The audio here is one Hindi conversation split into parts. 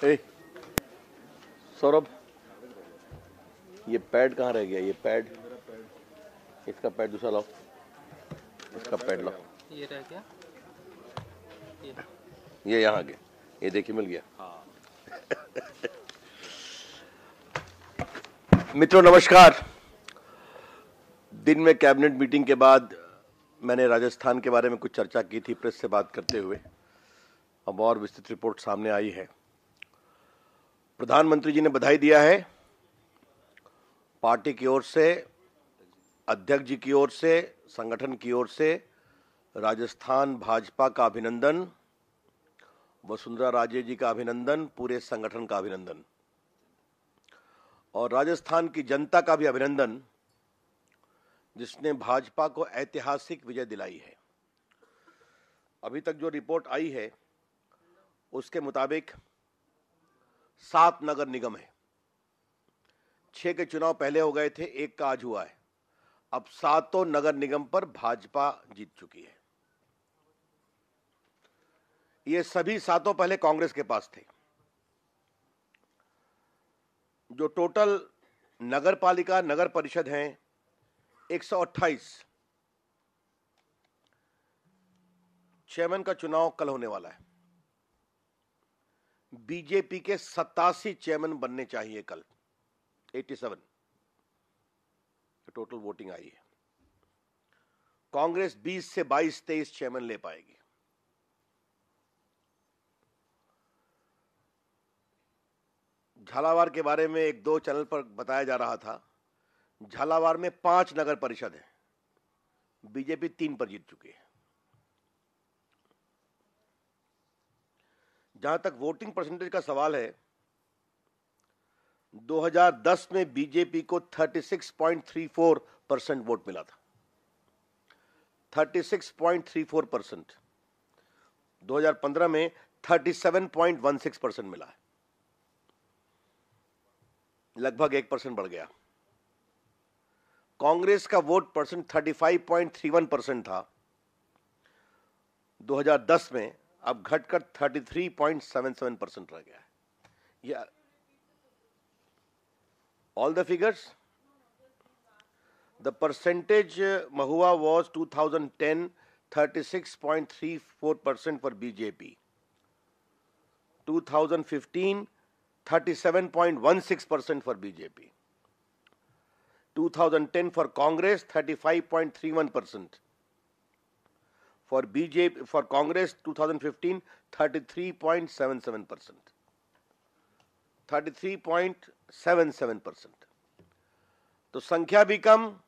ए, सौरभ, ये पैड कहाँ रह गया? ये पैड, इसका पैड दूसरा लाओ, इसका पैड लाओ। ये रह गया, ये यहाँ गया, ये देखिए मिल गया। हाँ। मित्रों नमस्कार। दिन में कैबिनेट मीटिंग के बाद मैंने राजस्थान के बारे में कुछ चर्चा की थी प्रेस से बात करते हुए। अब और विस्तृत रिपोर्ट सामने आई है। प्रधानमंत्री जी ने बधाई दिया है, पार्टी की ओर से, अध्यक्ष जी की ओर से, संगठन की ओर से राजस्थान भाजपा का अभिनंदन, वसुंधरा राजे जी का अभिनंदन, पूरे संगठन का अभिनंदन और राजस्थान की जनता का भी अभिनंदन जिसने भाजपा को ऐतिहासिक विजय दिलाई है। अभी तक जो रिपोर्ट आई है उसके मुताबिक 7 नगर निगम है। 6 के चुनाव पहले हो गए थे, 1 का आज हुआ है। अब 7 नगर निगम पर भाजपा जीत चुकी है। ये सभी 7 पहले कांग्रेस के पास थे। जो टोटल नगर पालिका नगर परिषद हैं 128। चेयरमैन का चुनाव कल होने वाला है। बीजेपी के 87 चेयरमैन बनने चाहिए कल, 87 टोटल वोटिंग आई है। कांग्रेस 20 से 22-23 चेयरमैन ले पाएगी। झालावाड़ के बारे में 1-2 चैनल पर बताया जा रहा था। झालावाड़ में 5 नगर परिषद है, बीजेपी 3 पर जीत चुकी है। जहां तक वोटिंग परसेंटेज का सवाल है, 2010 में बीजेपी को 36.34% वोट मिला था। 36.34%। 2015 में 37.16% मिला है, लगभग 1% बढ़ गया। कांग्रेस का वोट परसेंट 35.31% था 2010 में, अब घटकर 33.77% रह गया है। यह all the figures, the percentage Mahua was 2010 36.34% for BJP, 2015 37.16% for BJP, 2010 for Congress 35.31%, for BJP, for Congress 2015 33.77%, 33.77%। तो संख्या भी कम,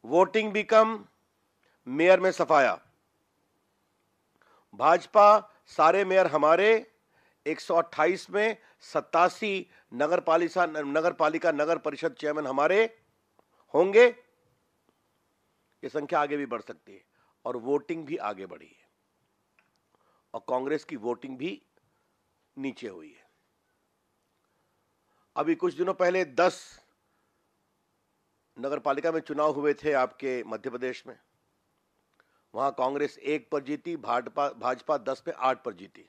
वोटिंग भी कम, मेयर में सफाया। भाजपा सारे मेयर हमारे, 128 में 87 नगर पालिका नगर परिषद चेयरमैन हमारे होंगे। ये संख्या आगे भी बढ़ सकती है और वोटिंग भी आगे बढ़ी है और कांग्रेस की वोटिंग भी नीचे हुई है। अभी कुछ दिनों पहले 10 नगर पालिका में चुनाव हुए थे आपके मध्य प्रदेश में। वहां कांग्रेस 1 पर जीती, भाजपा 10 में 8 पर जीती।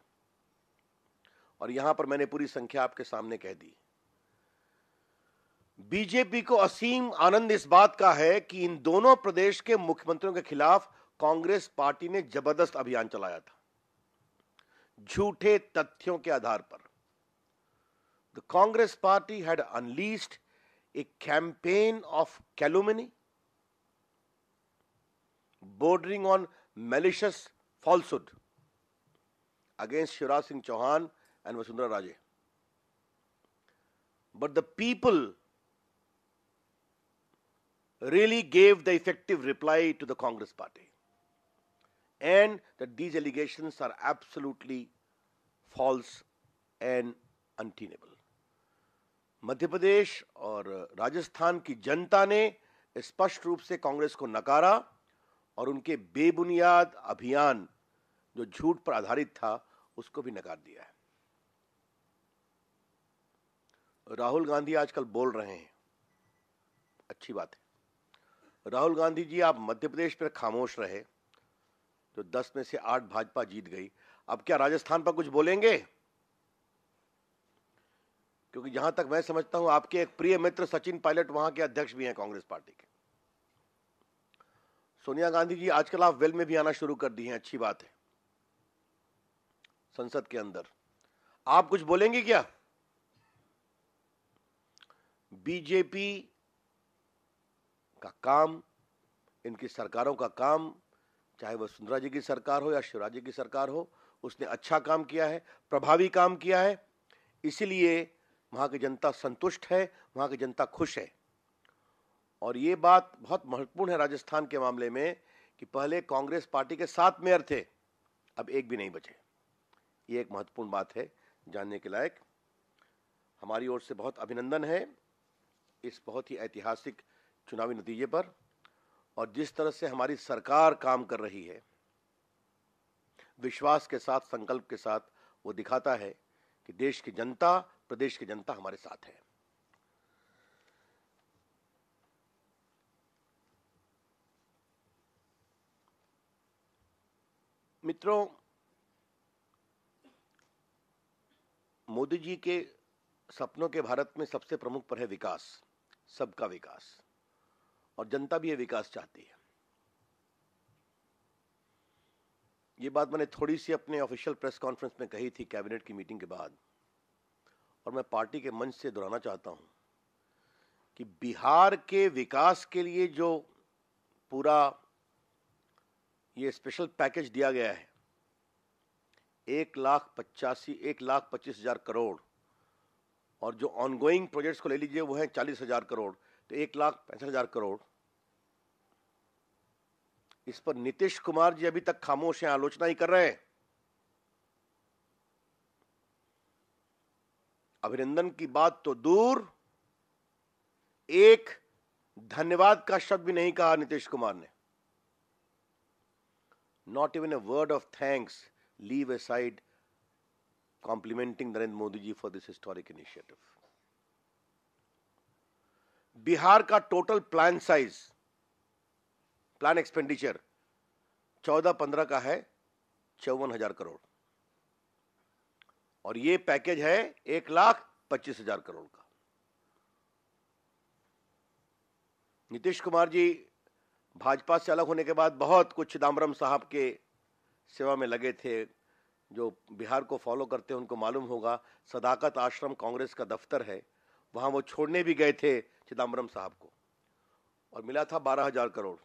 और यहां पर मैंने पूरी संख्या आपके सामने कह दी। बीजेपी को असीम आनंद इस बात का है कि इन दोनों प्रदेश के मुख्यमंत्रियों के खिलाफ कांग्रेस पार्टी ने जबरदस्त अभियान चलाया था, झूठे तथ्यों के आधार पर। The Congress party had unleashed a campaign of calumny bordering on malicious falsehood against Shivraj Singh Chauhan and Vasundhara Raje. But the people really gave the effective reply to the Congress party, and that these allegations are absolutely false and untenable. Madhya Pradesh और राजस्थान की जनता ने स्पष्ट रूप से कांग्रेस को नकारा और उनके बेबुनियाद अभियान जो झूठ पर आधारित था उसको भी नकार दिया है। राहुल गांधी आजकल बोल रहे हैं, अच्छी बात है। राहुल गांधी जी, आप मध्य प्रदेश पर खामोश रहे, तो 10 में से 8 भाजपा जीत गई। अब क्या राजस्थान पर कुछ बोलेंगे? क्योंकि जहां तक मैं समझता हूं आपके एक प्रिय मित्र सचिन पायलट वहां के अध्यक्ष भी हैं कांग्रेस पार्टी के। सोनिया गांधी जी आजकल आप वेल में भी आना शुरू कर दी हैं, अच्छी बात है। संसद के अंदर आप कुछ बोलेंगे क्या? बीजेपी का काम, इनकी सरकारों का काम, चाहे वह सुंदरा जी की सरकार हो या शिवराज जी की सरकार हो, उसने अच्छा काम किया है, प्रभावी काम किया है। इसीलिए वहां की जनता संतुष्ट है, वहां की जनता खुश है। और ये बात बहुत महत्वपूर्ण है राजस्थान के मामले में कि पहले कांग्रेस पार्टी के 7 मेयर थे, अब एक भी नहीं बचे। ये एक महत्वपूर्ण बात है, जानने के लायक। हमारी ओर से बहुत अभिनंदन है इस बहुत ही ऐतिहासिक चुनावी नतीजे पर। और जिस तरह से हमारी सरकार काम कर रही है, विश्वास के साथ, संकल्प के साथ, वो दिखाता है कि देश की जनता, प्रदेश की जनता हमारे साथ है। मित्रों, मोदी जी के सपनों के भारत में सबसे प्रमुख पर है विकास, सबका विकास, और जनता भी ये विकास चाहती है। ये बात मैंने थोड़ी सी अपने ऑफिशियल प्रेस कॉन्फ्रेंस में कही थी कैबिनेट की मीटिंग के बाद, और मैं पार्टी के मंच से दोहराना चाहता हूं कि बिहार के विकास के लिए जो पूरा ये स्पेशल पैकेज दिया गया है, 1,25,000 करोड़, और जो ऑनगोइंग प्रोजेक्ट्स को ले लीजिए वो है 40,000 करोड़, तो 1,65,000 करोड़। इस पर नीतीश कुमार जी अभी तक खामोश हैं, आलोचना ही कर रहे हैं। अभिनंदन की बात तो दूर, एक धन्यवाद का शब्द भी नहीं कहा नीतीश कुमार ने। Not even a word of thanks, leave aside complimenting Narendra Modi ji for this historic initiative. Bihar का total plan size, plan expenditure 14-15 का है 54,000 करोड़, और ये पैकेज है 1,25,000 करोड़ का। नीतीश कुमार जी भाजपा से अलग होने के बाद बहुत कुछ चिदम्बरम साहब के सेवा में लगे थे। जो बिहार को फॉलो करते हैं उनको मालूम होगा, सदाकत आश्रम कांग्रेस का दफ्तर है, वहां वो छोड़ने भी गए थे चिदम्बरम साहब को, और मिला था 12,000 करोड़।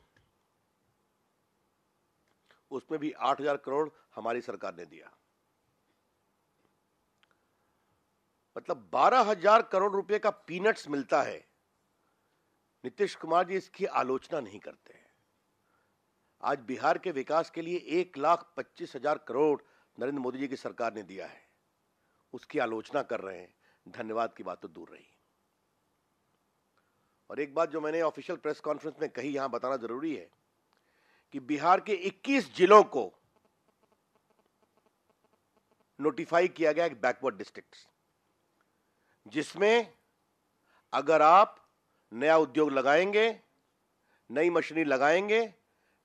उसमें भी 8,000 करोड़ हमारी सरकार ने दिया। मतलब 12,000 करोड़ रुपए का पीनट्स मिलता है। नीतीश कुमार जी इसकी आलोचना नहीं करते हैं। आज बिहार के विकास के लिए 1,25,000 करोड़ नरेंद्र मोदी जी की सरकार ने दिया है, उसकी आलोचना कर रहे हैं। धन्यवाद की बात तो दूर रही। और एक बात जो मैंने ऑफिशियल प्रेस कॉन्फ्रेंस में कही, यहां बताना जरूरी है कि बिहार के 21 जिलों को नोटिफाई किया गया एक बैकवर्ड डिस्ट्रिक्ट्स, जिसमें अगर आप नया उद्योग लगाएंगे, नई मशीनरी लगाएंगे,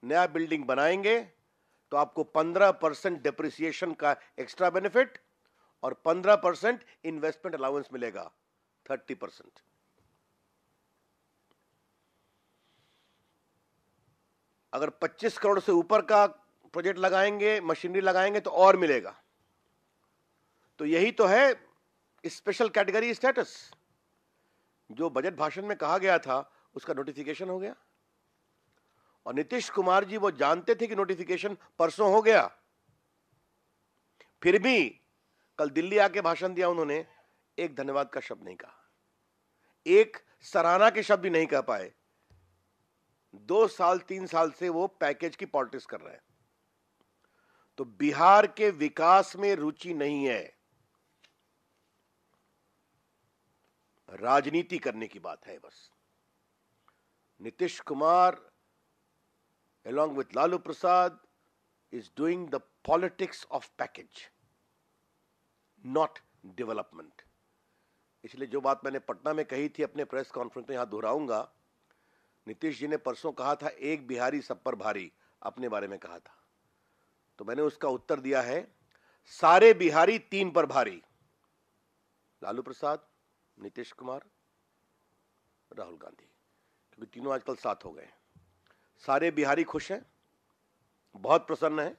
नया बिल्डिंग बनाएंगे, तो आपको 15% डेप्रिसिएशन का एक्स्ट्रा बेनिफिट और 15% इन्वेस्टमेंट अलाउंस मिलेगा, 30%। अगर 25 करोड़ से ऊपर का प्रोजेक्ट लगाएंगे, मशीनरी लगाएंगे, तो और मिलेगा। तो यही तो है स्पेशल कैटेगरी स्टेटस। जो बजट भाषण में कहा गया था उसका नोटिफिकेशन हो गया, और नीतीश कुमार जी वो जानते थे कि नोटिफिकेशन परसों हो गया, फिर भी कल दिल्ली आके भाषण दिया उन्होंने, एक धन्यवाद का शब्द नहीं कहा, एक सराहना के शब्द भी नहीं कह पाए। 2 साल 3 साल से वो पैकेज की पॉलिटिक्स कर रहे हैं। तो बिहार के विकास में रुचि नहीं है, राजनीति करने की बात है बस। Nitish Kumar along with Lalu Prasad is doing the politics of package, not development. इसलिए जो बात मैंने पटना में कही थी अपने प्रेस कॉन्फ्रेंस में, यहां दोहराऊंगा। नीतीश जी ने परसों कहा था एक बिहारी सब पर भारी, अपने बारे में कहा था, तो मैंने उसका उत्तर दिया है सारे बिहारी 3 पर भारी। लालू प्रसाद, नीतीश कुमार, राहुल गांधी, क्योंकि तीनों आजकल साथ हो गए हैं। सारे बिहारी खुश हैं, बहुत प्रसन्न हैं,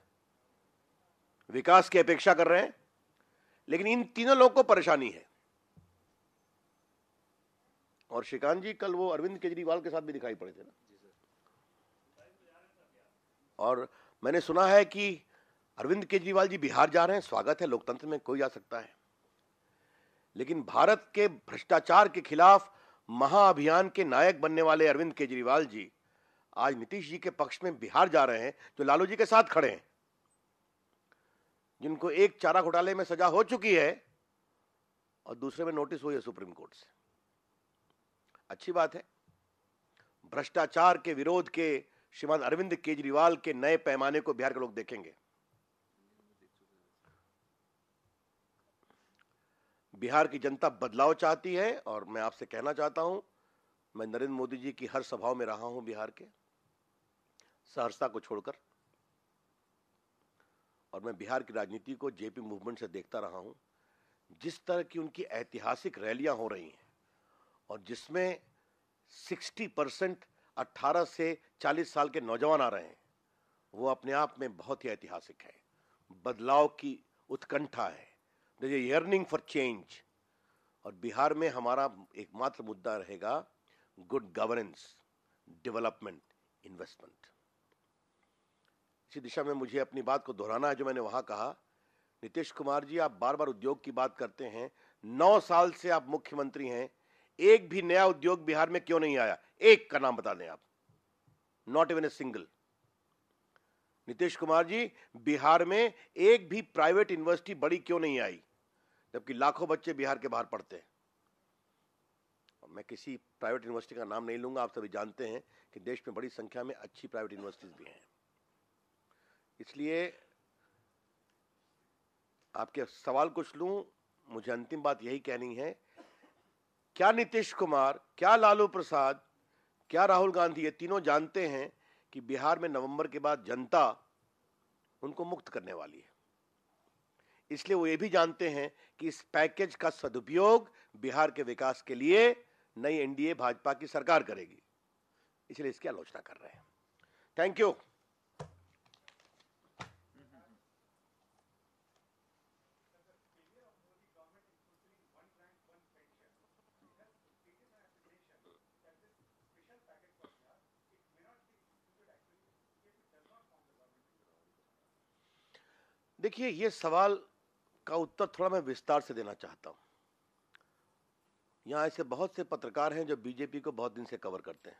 विकास की अपेक्षा कर रहे हैं, लेकिन इन तीनों लोगों को परेशानी है। और श्रीकांत जी कल वो अरविंद केजरीवाल के साथ भी दिखाई पड़े थे ना, और मैंने सुना है कि अरविंद केजरीवाल जी बिहार जा रहे हैं। स्वागत है, लोकतंत्र में कोई जा सकता है, लेकिन भारत के भ्रष्टाचार के खिलाफ महाअभियान के नायक बनने वाले अरविंद केजरीवाल जी आज नीतीश जी के पक्ष में बिहार जा रहे हैं, जो लालू जी के साथ खड़े हैं, जिनको एक चारा घोटाले में सजा हो चुकी है और दूसरे में नोटिस हुई है सुप्रीम कोर्ट से। अच्छी बात है, भ्रष्टाचार के विरोध के श्रीमान अरविंद केजरीवाल के नए पैमाने को बिहार के लोग देखेंगे। बिहार की जनता बदलाव चाहती है, और मैं आपसे कहना चाहता हूं, मैं नरेंद्र मोदी जी की हर सभाओं में रहा हूं बिहार के, सहरसा को छोड़कर, और मैं बिहार की राजनीति को जेपी मूवमेंट से देखता रहा हूं। जिस तरह की उनकी ऐतिहासिक रैलियां हो रही हैं और जिसमें 60% 18 से 40 साल के नौजवान आ रहे हैं, वो अपने आप में बहुत ही ऐतिहासिक है। बदलाव की उत्कंठा है, यर्निंग फॉर चेंज। और बिहार में हमारा एकमात्र मुद्दा रहेगा गुड गवर्नेंस, डेवलपमेंट, इन्वेस्टमेंट। इसी दिशा में मुझे अपनी बात को दोहराना है जो मैंने वहां कहा। नीतीश कुमार जी, आप बार बार उद्योग की बात करते हैं, 9 साल से आप मुख्यमंत्री हैं, एक भी नया उद्योग बिहार में क्यों नहीं आया? एक का नाम बता दें आप, not even a single. Nitish Kumar ji, Bihar में एक भी प्राइवेट यूनिवर्सिटी बड़ी क्यों नहीं आई, जबकि लाखों बच्चे बिहार के बाहर पढ़ते हैं? मैं किसी प्राइवेट यूनिवर्सिटी का नाम नहीं लूंगा, आप सभी जानते हैं कि देश में बड़ी संख्या में अच्छी प्राइवेट यूनिवर्सिटीज भी हैं। इसलिए आपके सवाल कुछ लूं, मुझे अंतिम बात यही कहनी है, क्या नीतीश कुमार, क्या लालू प्रसाद, क्या राहुल गांधी, ये तीनों जानते हैं कि बिहार में नवंबर के बाद जनता उनको मुक्त करने वाली है? इसलिए वो ये भी जानते हैं कि इस पैकेज का सदुपयोग बिहार के विकास के लिए नई एनडीए भाजपा की सरकार करेगी, इसलिए इसकी आलोचना कर रहे हैं। Thank you. देखिए, ये सवाल का उत्तर थोड़ा मैं विस्तार से देना चाहता हूं। यहां ऐसे बहुत से पत्रकार हैं जो बीजेपी को बहुत दिन से कवर करते हैं,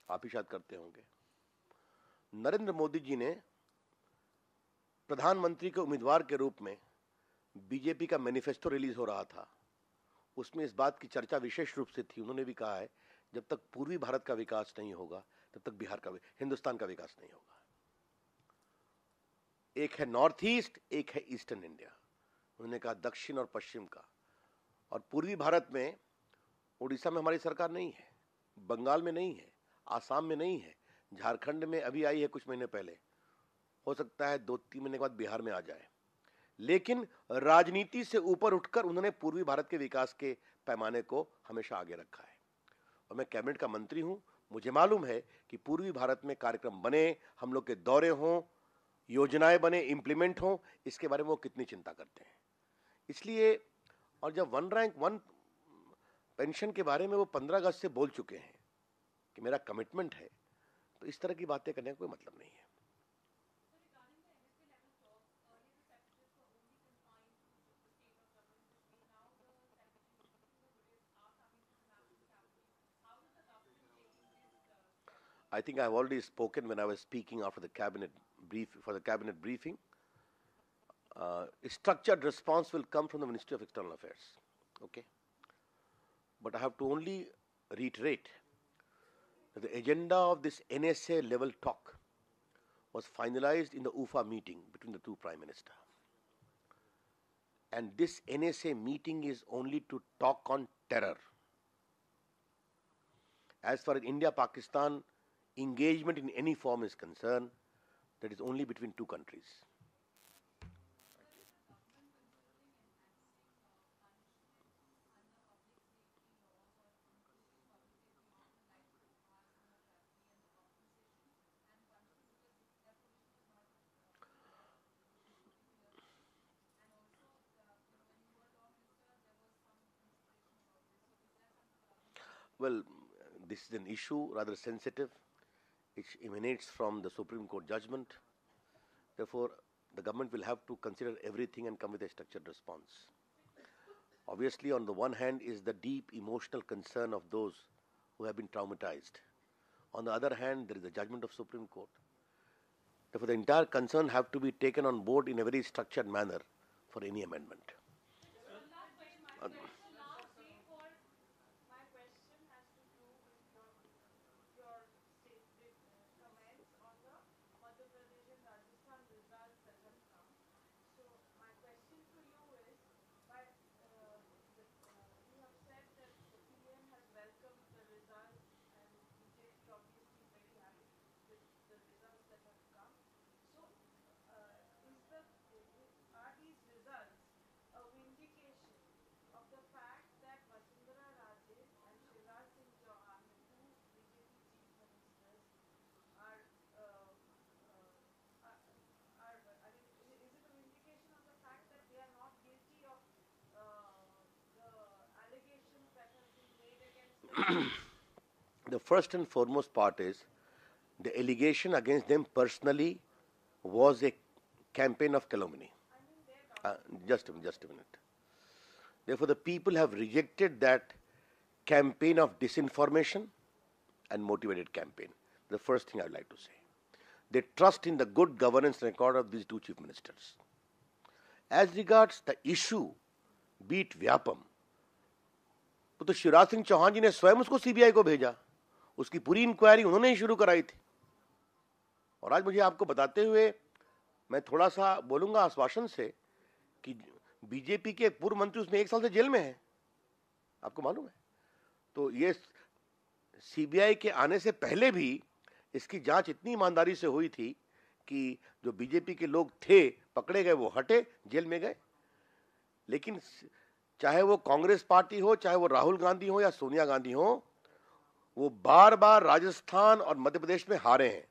आप ही शायद करते होंगे। नरेंद्र मोदी जी ने प्रधानमंत्री के उम्मीदवार के रूप में बीजेपी का मैनिफेस्टो रिलीज हो रहा था, उसमें इस बात की चर्चा विशेष रूप से थी। उन्होंने भी कहा है, जब तक पूर्वी भारत का विकास नहीं होगा तब तक बिहार का, हिंदुस्तान का विकास नहीं होगा। एक है नॉर्थ ईस्ट, एक है ईस्टर्न इंडिया। उन्होंने कहा दक्षिण और पश्चिम का। और पूर्वी भारत में उड़ीसा में हमारी सरकार नहीं है, बंगाल में नहीं है, आसाम में नहीं है, झारखंड में अभी आई है कुछ महीने पहले, हो सकता है 2-3 महीने के बाद बिहार में आ जाए। लेकिन राजनीति से ऊपर उठकर उन्होंने पूर्वी भारत के विकास के पैमाने को हमेशा आगे रखा है। और मैं कैबिनेट का मंत्री हूं, मुझे मालूम है कि पूर्वी भारत में कार्यक्रम बने, हम लोग के दौरे हों, योजनाएं बने, इंप्लीमेंट हों, इसके बारे में वो कितनी चिंता करते हैं। इसलिए, और जब 1 रैंक 1 पेंशन के बारे में वो 15 अगस्त से बोल चुके हैं कि मेरा कमिटमेंट है, तो इस तरह की बातें करने का कोई मतलब नहीं है। I think I've already spoken when I was speaking after the cabinet briefing. A structured response will come from the Ministry of External Affairs. Okay, but I have to only reiterate that the agenda of this NSA level talk was finalized in the UFA meeting between the two prime ministers. And this NSA meeting is only to talk on terror. As far as India-Pakistan engagement in any form is concerned, that is only between two countries. Well, this is an issue rather sensitive, which emanates from the Supreme Court judgment. Therefore, the government will have to consider everything and come with a structured response. Obviously, on the one hand is the deep emotional concern of those who have been traumatized. On the other hand, there is the judgment of Supreme Court. Therefore, the entire concern have to be taken on board in a very structured manner for any amendment. The first and foremost part is the allegation against them personally was a campaign of calumny. Just a minute. Therefore, the people have rejected that campaign of disinformation and motivated campaign. The first thing I would like to say. They trust in the good governance record of these two chief ministers. As regards the issue, be it Vyapam, तो शिवराज सिंह चौहान जी ने स्वयं उसको सीबीआई को भेजा, उसकी पूरी इंक्वायरी उन्होंने ही शुरू कराई थी. और आज मुझे आपको बताते हुए मैं थोड़ा सा बोलूंगा आश्वासन से कि बीजेपी के पूर्व मंत्री उसमें 1 साल से जेल में है, आपको मालूम है. तो ये सीबीआई के आने से पहले भी इसकी जांच इतनी ईमानदारी से हुई थी कि जो बीजेपी के लोग थे पकड़े गए, वो हटे, जेल में गए. लेकिन चाहे वो कांग्रेस पार्टी हो, चाहे वो राहुल गांधी हो या सोनिया गांधी हो, वो बार बार राजस्थान और मध्य प्रदेश में हारे हैं.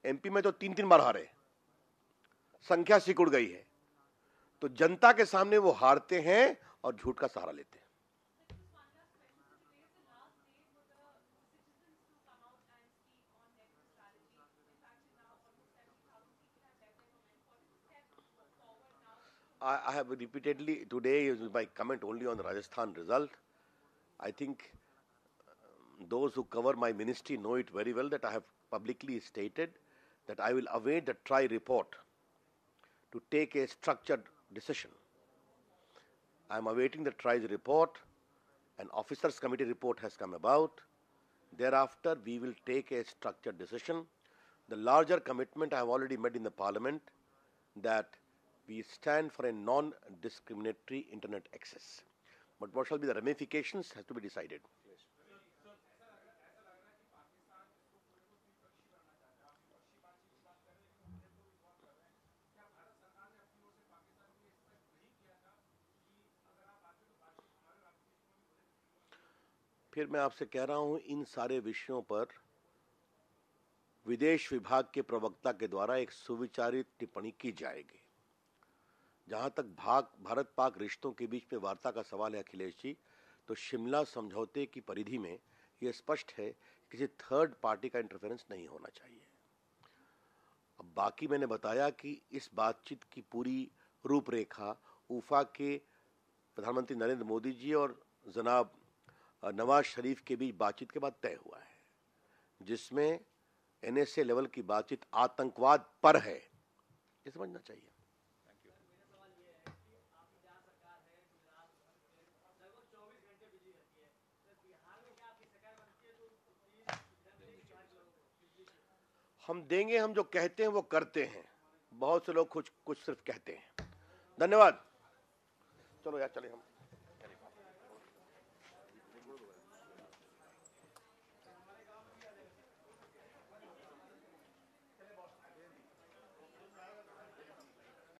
एमपी में तो 3-3 बार हारे, संख्या सिकुड़ गई है. तो जनता के सामने वो हारते हैं और झूठ का सहारा लेते हैं. I have repeatedly, today is my comment only on the Rajasthan result. I think those who cover my ministry know it very well that I have publicly stated that I will await the TRI report to take a structured decision. I am awaiting the TRI's report. An officers committee report has come about. Thereafter, we will take a structured decision. The larger commitment I have already made in the parliament that we stand for a non-discriminatory internet access. But what shall be the ramifications has to be decided. फिर मैं आपसे कह रहा हूं, इन सारे विषयों पर विदेश विभाग के प्रवक्ता के द्वारा एक सुविचारित टिप्पणी की जाएगी. जहां तक भारत पाक रिश्तों के बीच में वार्ता का सवाल है अखिलेश जी, तो शिमला समझौते की परिधि में यह स्पष्ट है किसी थर्ड पार्टी का इंटरफेरेंस नहीं होना चाहिए. अब बाकी मैंने बताया कि इस बातचीत की पूरी रूपरेखा उफा के प्रधानमंत्री नरेंद्र मोदी जी और जनाब नवाज शरीफ के बीच बातचीत के बाद तय हुआ है, जिसमें एनएसए लेवल की बातचीत आतंकवाद पर है, ये समझना चाहिए. हम देंगे, हम जो कहते हैं वो करते हैं. बहुत से लोग कुछ सिर्फ कहते हैं. धन्यवाद. चलो यार, चले हम.